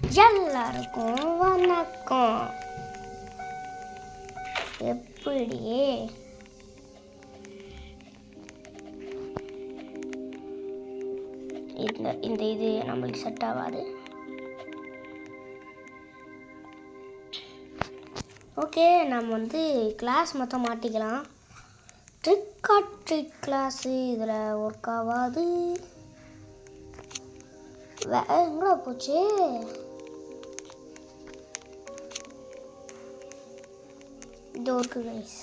எல்லாருக்கும் வணக்கம். எப்படி இந்த இது நம்மளுக்கு செட் ஆகாது. ஓகே, நம்ம வந்து கிளாஸ் மொத்தம் மாட்டிக்கலாம். ட்ரிக் ஆர் ட்ரீட் கிளாஸு இதில் ஒர்க் ஆகாது. எங்கடா போச்சு? இது ஒர்க்கு கைஸ்,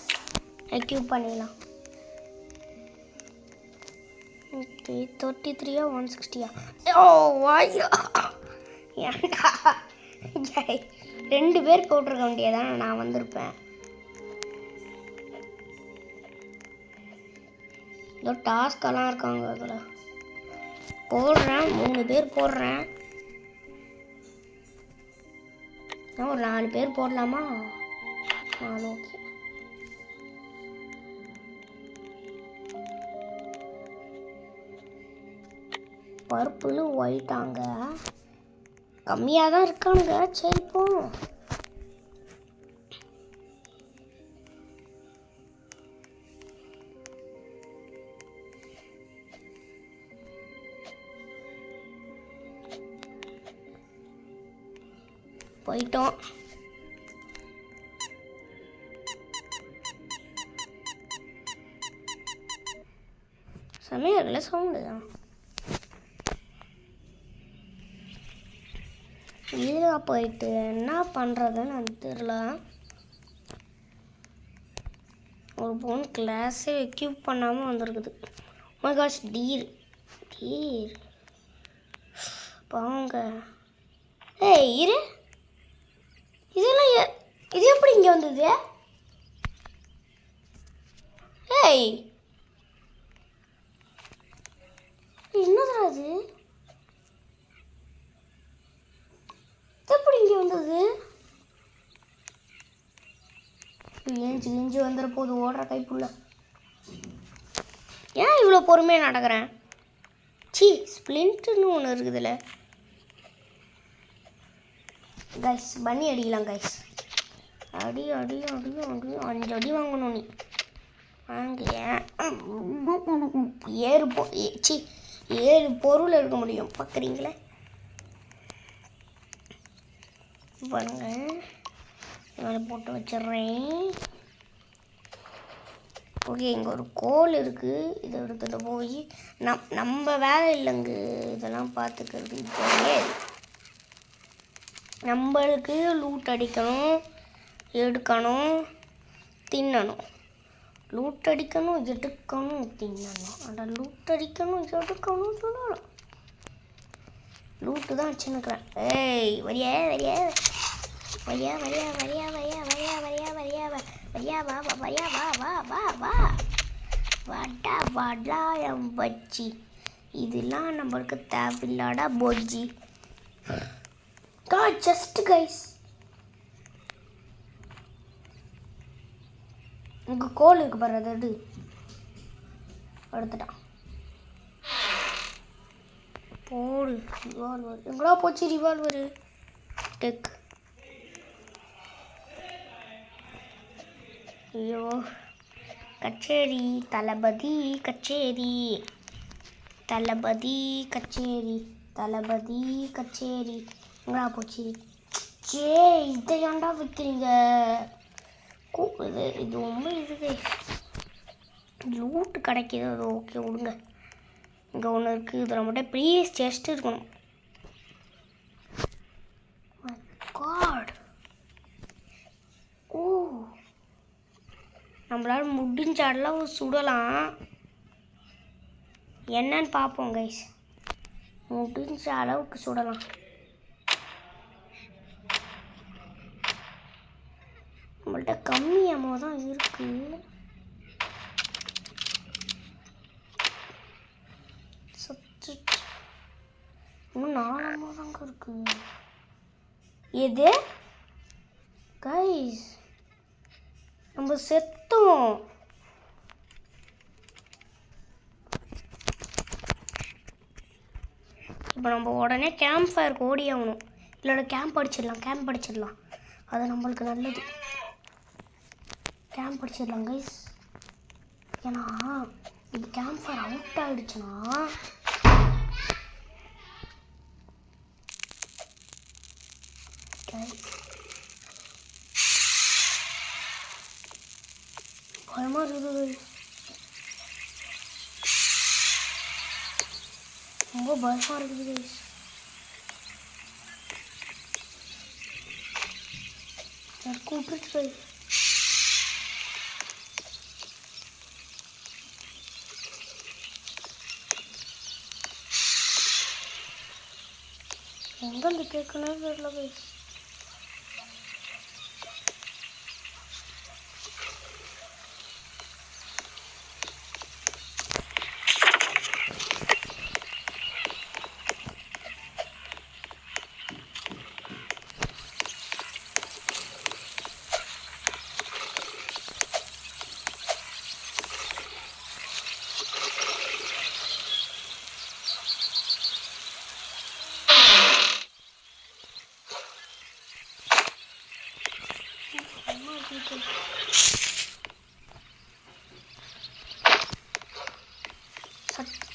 எக்யூப் பண்ணிடலாம். ஓகே, 33 160. ஓ வாயா, ஏன்டா 2 பேர் போட்டிருக்க வேண்டியதானே, நான் வந்திருப்பேன். ஏதோ டாஸ்கெல்லாம் இருக்காங்க அதில். போடுறேன், 3 பேர் போடுறேன். ஒரு 4 பேர் போடலாமா? 4. ஓகே, பர்பிள் ஒயிட்டாங்க கம்மியாக தான் இருக்கானுங்க. சரி போ. போயிட்டோம். செமையாக சவுண்டு தான். இதில் போயிட்டு என்ன பண்ணுறதுன்னு எனக்கு தெரியல. ஒரு பொண்ணு கிளாஸே எக்யூப் பண்ணாமல் வந்திருக்குது. மை காஷ், டீர் பாங்க. ஏய் இரு, இதெல்லாம் இது எப்படி இங்கே வந்தது? ஏய் என்னடா அது? எப்படி இங்கே வந்தது? ஏஞ்சி வந்துட போது ஓடுற கைப்புள்ள. ஏன் இவ்வளோ பொறுமையாக நடக்கிறேன்? சி, ஸ்ப்ளிண்ட்னு ஒன்று இருக்குதுல்ல கைஸ். பண்ணி அடிக்கலாம் கைஸ். அடி 5 அடி வாங்கணும். நீ வாங்க. 7 பொருள் எடுக்க முடியும் பார்க்குறீங்களே பாருங்க. இதை போட்டு வச்சிடுறேன். ஓகே, இங்கே ஒரு கோல் இருக்குது. இதை எடுத்துகிட்டு போய் நம்ம வேலை இல்லைங்க இதெல்லாம் பார்த்துக்கிறது. இப்போயே நம்மளுக்கு லூட் அடிக்கணும், எடுக்கணும், தின்னணும். லூட் அடிக்கணும், எடுக்கணும், தின்னணும். ஆனால் லூட் அடிக்கணும், எடுக்கணும், தின்னணும். லூட்டு தான் வச்சுன்னுக்குறேன். ஏய் வரியா வரியா வரியா வரியா வரியா வரியா வரியா வரியா வரியா வரியா வா வரியா வா வா வா வா வாடா வாடா என் பச்சி. இதெல்லாம் நம்மளுக்கு தேவையில்லாடா பொஜ்ஜி. ஜஸ்ட் கைஸ், உங்க கோல் இருக்கு பாரு, அது எடுத்துட்டான். போடு ரிவால்வர். எங்கடா போச்சு ரிவால்வரு? டெக். ஐயோ, கச்சேரி தளபதி, கச்சேரி தளபதி, கச்சேரி தளபதி, கச்சேரி. எங்கடா போச்சு? சே, இதை ஏன்டா விற்கிறீங்க? இது ரொம்ப இதுவே லூட்டு கிடைக்கிது. அது ஓகே விடுங்க. இங்கே ஒன்று இருக்குது, இதில் மட்டும் பெரிய செஸ்ட் இருக்கணும். காட், ஓ, நம்மளால முடிஞ்ச அளவு சுடலாம். என்னன்னு பார்ப்போம் கைஸ். முடிஞ்ச அளவுக்கு சுடலாம். நம்மள்கிட்ட கம்மி அமௌ தான் இருக்குது. இன்னும் 4 அமௌ தாங்க இருக்கு. எது கைஸ், நம்ம செத்தோம். இப்போ நம்ம உடனே கேம்ப் ஃபயருக்கு ஓடி ஆகணும். இல்லைடா கேம்ப் அடிச்சிடலாம் அது நம்மளுக்கு நல்லது. கேம்ப் அடிச்சிடலாம் கைஸ். ஏன்னா இது கேம்ப் ஃபயர் அவுட் ஆகிடுச்சுன்னா பயமாக இருக்குது. ரொம்ப பயமாக இருக்குது கைஸ். கூப்பிட்டு கைஸ். எங்கேருந்து கேட்கணும் தெரியல கைஸ்.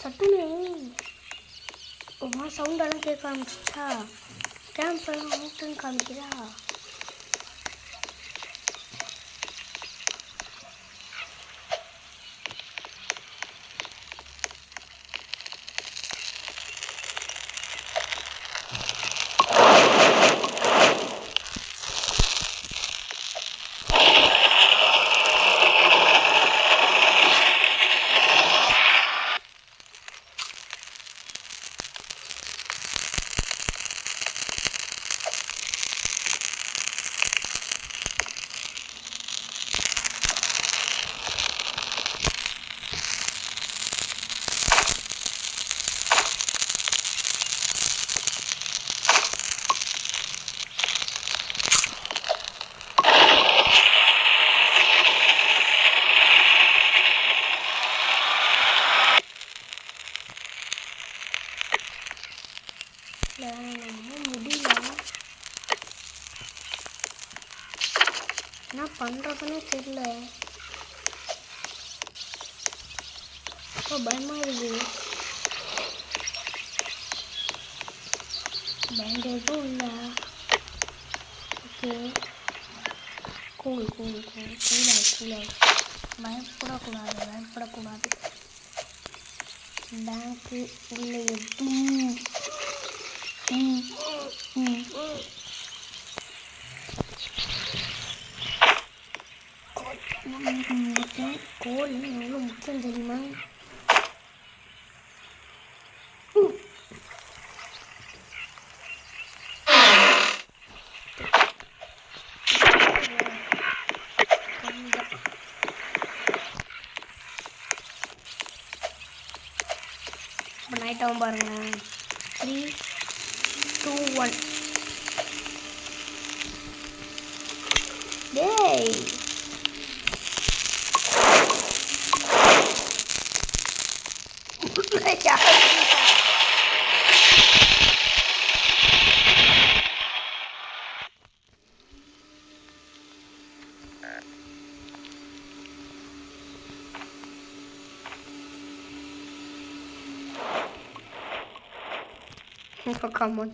சட்டுன்னு சவுண்டெல்லாம் கேட்க ஆரம்பிச்சிச்சா கேம்ப் ஃபயர் அவுட்டுன்னு காமிக்கிறா. முடியல என்ன பண்ணுறதுன்னே தெரியல. பயமாக இருக்குது. பேண்டேஜும் இல்லை. ஓகே கூல் பயப்படக்கூடாது. பேங்க்கு இல்லை எதுவும் கோல் எவ்வளோ முக்கியம் தெரியுமா? இப்போ நைட் ஆகும் பாருங்களேன். 3, 2, 1 டேய் come on.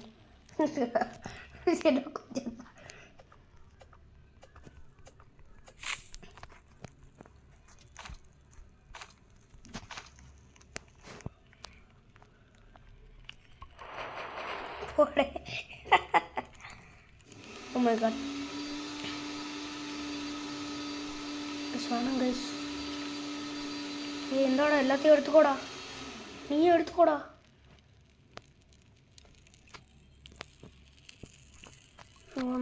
Oh my god. guys. என்னடா எல்லாத்தையும் எடுத்துக்கோடா. நீயும் எடுத்துக்கோடா.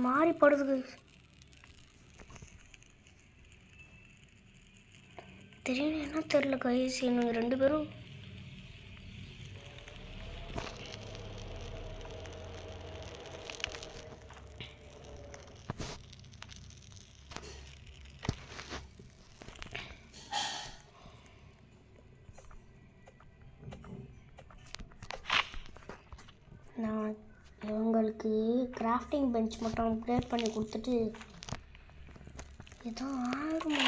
மாறி படுது தெரியும். என்ன தெரியல கைஸ். இவங்க 2 பேரும் நான் இவங்களுக்கு கிராஃப்டிங் பெஞ்ச் மட்டும் அப்கிரேட் பண்ணி கொடுத்துட்டு ஏதோ ஆகுமா?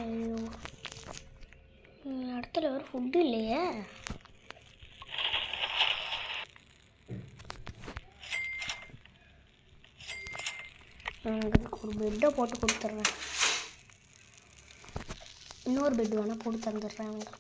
ஐயோ, இடத்துல ஒரு ஃபுட்டு இல்லையே. ஒரு பெட்டை போட்டு கொடுத்துட்றேன். இன்னொரு பெட் வேணால் போட்டு தந்துடுறேன் அவங்க.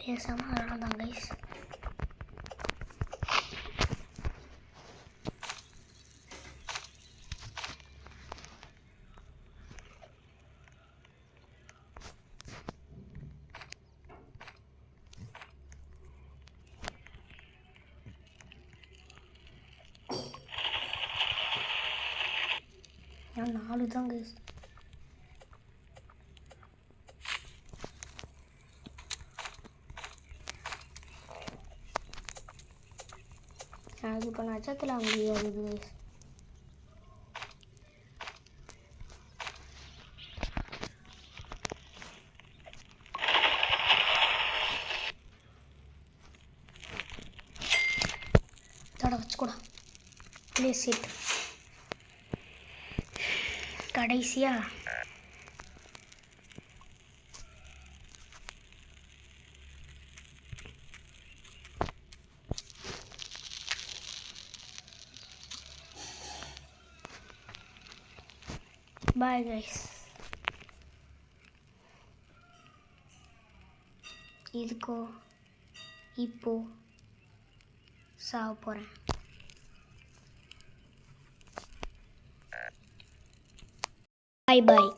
பேசாமல் அவ்வளோதான் கைஸ். நான் 4 தான் கைஸ். அது இப்போ நட்சத்திரம் முடியாது கைஸ். தட வச்சுக்கூடா ப்ளீஸ் சீட். கடைசியா பாய் கைஸ். இதுக்கோ இப்போ சாவ போகிறேன். பாய் பாய்.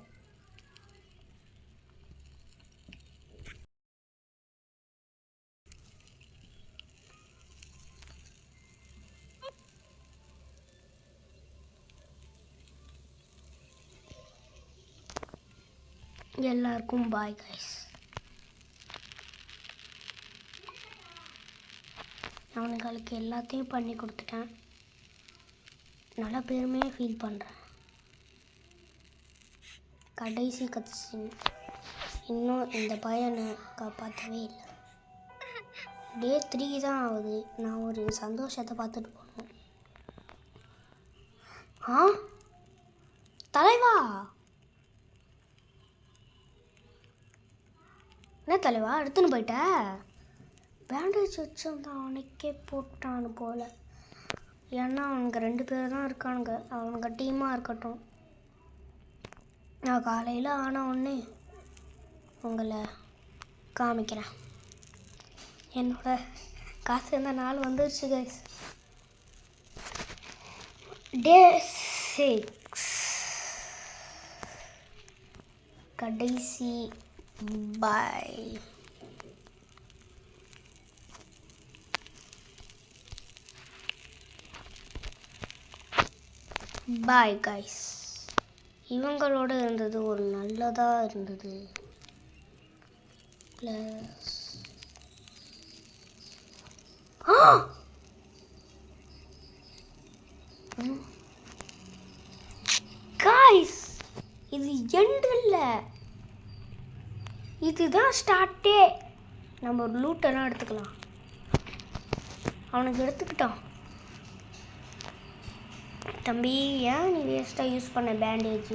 எல்லாருக்கும் பாய் கைஸ். அவனுங்களுக்கு எல்லாத்தையும் பண்ணி கொடுத்துட்டேன். நல்லா பெருமையாக ஃபீல் பண்ணுறேன். கடைசி கட்சின் இன்னும் இந்த பையனை காப்பாற்றவே இல்லை. டே 3 தான் ஆகுது. நான் ஒரு சந்தோஷத்தை பார்த்துட்டு போகணும். தலைவா என்ன தலைவா எடுத்துன்னு போயிட்ட? பேண்டேஜ் வச்சுருந்தான் அவனுக்கே போட்டான்னு போல். ஏன்னா அவனுங்க 2 பேர் தான் இருக்கானுங்க. அவனுங்க டீமாக இருக்கட்டும். நான் காலையில் ஆன உடனே உங்களை காமிக்கிறேன். என்னோட காசு இருந்த நாள் வந்துருச்சு கைஸ். டே 6 கடைசி. பாய் பாய் கைஸ். இவங்களோட இருந்தது ஒரு நல்லதாக இருந்தது. ப்ளஸ் கைஸ் இது எண்டு இல்லை, இதுதான் ஸ்டார்ட்டே. நம்ம ஒரு லூட்டெல்லாம் எடுத்துக்கலாம். அவனுக்கு எடுத்துக்கிட்டான். தம்பி ஏன் நீ வேஸ்ட்டாக யூஸ் பண்ண பேண்டேஜ்?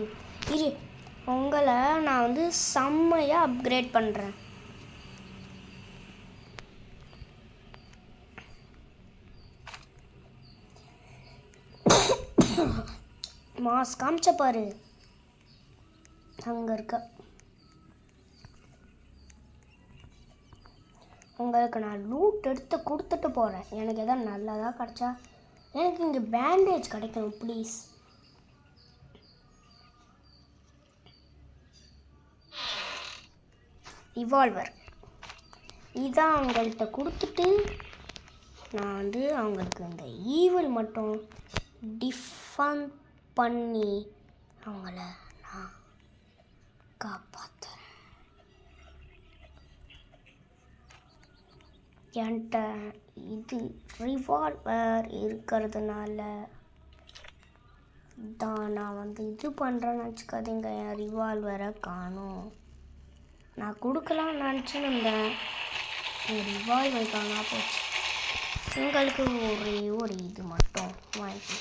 இரு உங்களை நான் வந்து செம்மையாக அப்கிரேட் பண்ணுறேன். மாஸ் காமிச்ச பாரு அங்கே இருக்க. உங்களுக்கு நான் லூட் எடுத்து கொடுத்துட்டு போகிறேன். எனக்கு எதாவது நல்லதாக கிடச்சா எனக்கு இங்கே பேண்டேஜ் கிடைக்கணும் ப்ளீஸ். ரிவால்வர் இதான் அவங்கள்ட்ட கொடுத்துட்டு நான் வந்து அவங்களுக்கு இந்த ஈவில் மட்டும் டிஃபன் பண்ணி அவங்கள நான் காப்பாற்றுறேன். என்கிட்ட இது ரிவால்வர் இருக்கிறதுனால தான் நான் வந்து இது பண்ணுறேன்னு வச்சுக்காதீங்க. என் ரிவால்வரை காணும். நான் கொடுக்கலாம்னு நினச்சின்னு இருந்தேன். என் ரிவால்வர் காணா போச்சு. உங்களுக்கு ஒரே ஒரு இது மட்டும் வாங்கி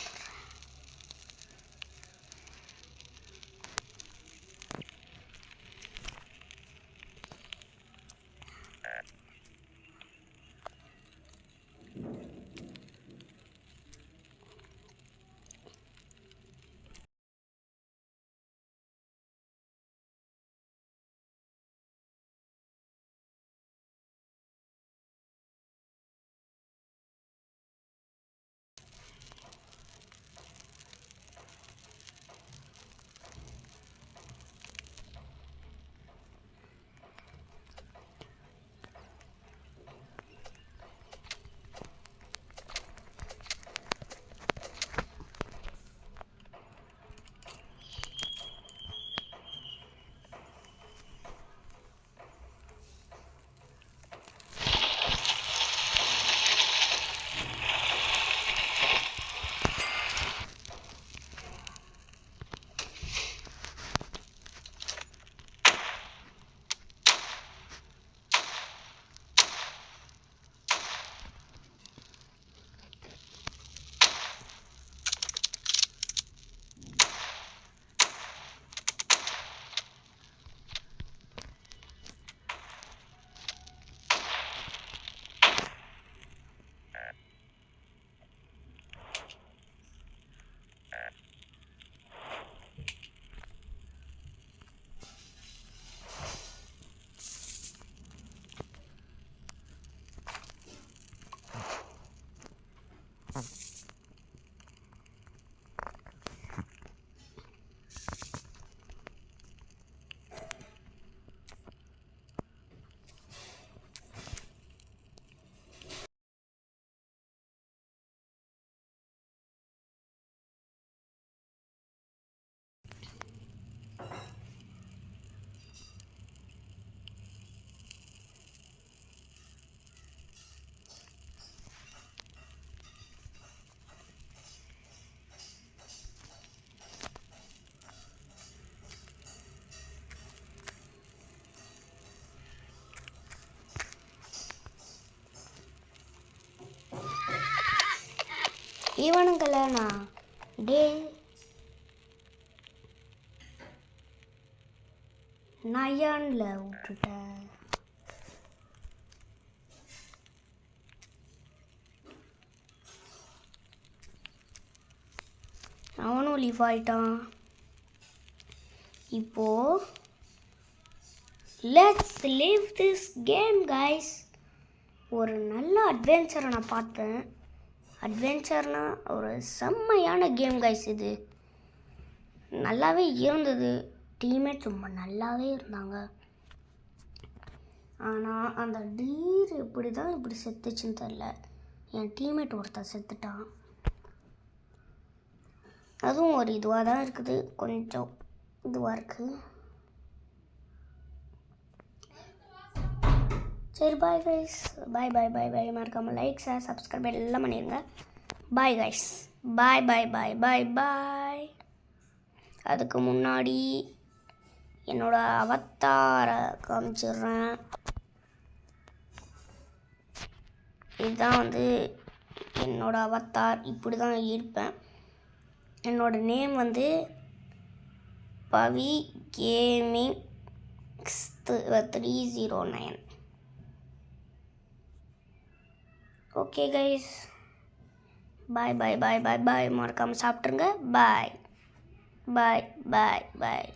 இவனுங்களா டே நயன்ல விட்டுட்டேன். அவனும் லீவ் ஆயிட்டான். இப்போ let's live this game guys. ஒரு நல்ல அட்வென்ச்சரை நான் பார்த்தேன். அட்வென்ச்சர்னா ஒரு செம்மையான கேம் கைஸ். இது நல்லாவே இருந்தது. டீம்மேட் ரொம்ப நல்லாவே இருந்தாங்க. ஆனால் அந்த டீர் எப்படி தான் இப்படி செத்துச்சுன்னு தெரில. என் டீம்மேட் ஒருத்தர் செத்துட்டான். அதுவும் ஒரு இதுவாக தான் இருக்குது. கொஞ்சம் இதுவாக இருக்குது. சரி பாய் கைஸ். பாய் பாய் பாய் பாய். மறக்காமல் லைக் ஷேர் சப்ஸ்கிரைப் எல்லாம் பண்ணிடுங்க. Bye guys. Bye bye bye bye bye. அதுக்கு முன்னாடி என்னோட அவத்தாரை காமிச்சிடுறேன். இதுதான் வந்து என்னோட அவத்தார். இப்படி தான் இருப்பேன். என்னோட நேம் வந்து பவி gaming 309. Okay guys, bye bye bye bye பாய். மறக்காமல் சாப்பிட்ருங்க. பாய் பாய் பாய் பாய்.